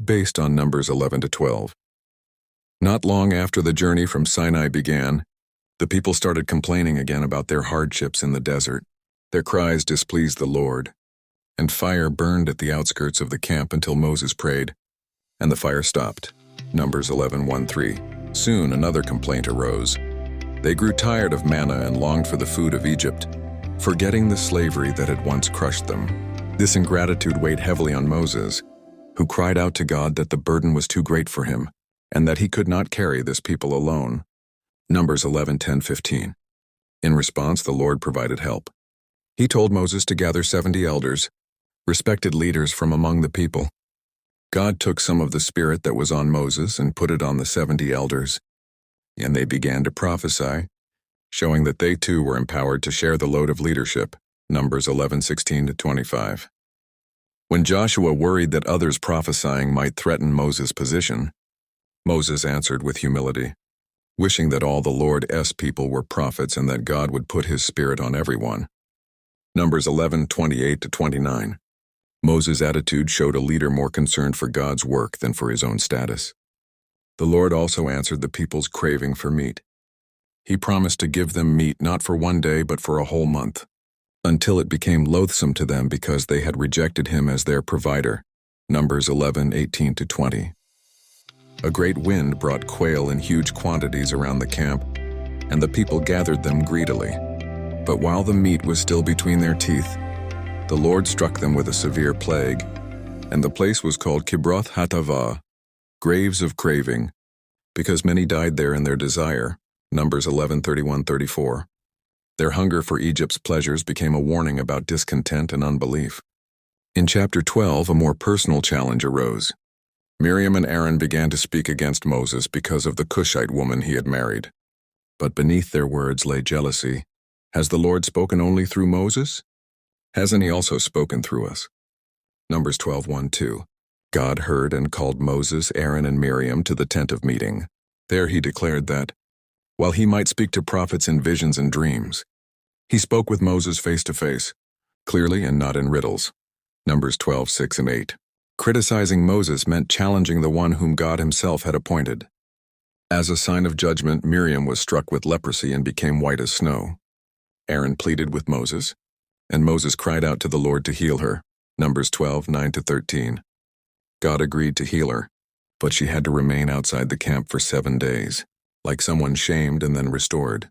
based on Numbers 11 to 12. Not long after the journey from Sinai began, the people started complaining again about their hardships in the desert. Their cries displeased the Lord, and fire burned at the outskirts of the camp until Moses prayed, and the fire stopped. Numbers 11:1-3. Soon another complaint arose. They grew tired of manna and longed for the food of Egypt, forgetting the slavery that had once crushed them. This ingratitude weighed heavily on Moses, who cried out to God that the burden was too great for him, and that he could not carry this people alone. Numbers 11:10-15. In response, the Lord provided help. He told Moses to gather 70 elders, respected leaders from among the people. God took some of the spirit that was on Moses and put it on the 70 elders, and they began to prophesy, showing that they too were empowered to share the load of leadership. Numbers 11:16-25. When Joshua worried that others prophesying might threaten Moses' position, Moses answered with humility, wishing that all the Lord's people were prophets and that God would put his spirit on everyone. Numbers 11:28-29. Moses' attitude showed a leader more concerned for God's work than for his own status. The Lord also answered the people's craving for meat. He promised to give them meat not for one day but for a whole month, until it became loathsome to them because they had rejected him as their provider. Numbers 11:18-20. A great wind brought quail in huge quantities around the camp, and the people gathered them greedily. But while the meat was still between their teeth, the Lord struck them with a severe plague, and the place was called Kibroth Hattaavah, graves of craving, because many died there in their desire. Numbers 11:31-34. Their hunger for Egypt's pleasures became a warning about discontent and unbelief. In chapter 12, a more personal challenge arose. Miriam and Aaron began to speak against Moses because of the Cushite woman he had married. But beneath their words lay jealousy. Has the Lord spoken only through Moses? Hasn't he also spoken through us? Numbers 12:1-2. God heard and called Moses, Aaron, and Miriam to the tent of meeting. There he declared that, while he might speak to prophets in visions and dreams, he spoke with Moses face to face, clearly and not in riddles. Numbers 12:6-8. Criticizing Moses meant challenging the one whom God himself had appointed. As a sign of judgment, Miriam was struck with leprosy and became white as snow. Aaron pleaded with Moses, and Moses cried out to the Lord to heal her. Numbers 12:9-13. God agreed to heal her, but she had to remain outside the camp for 7 days, like someone shamed and then restored.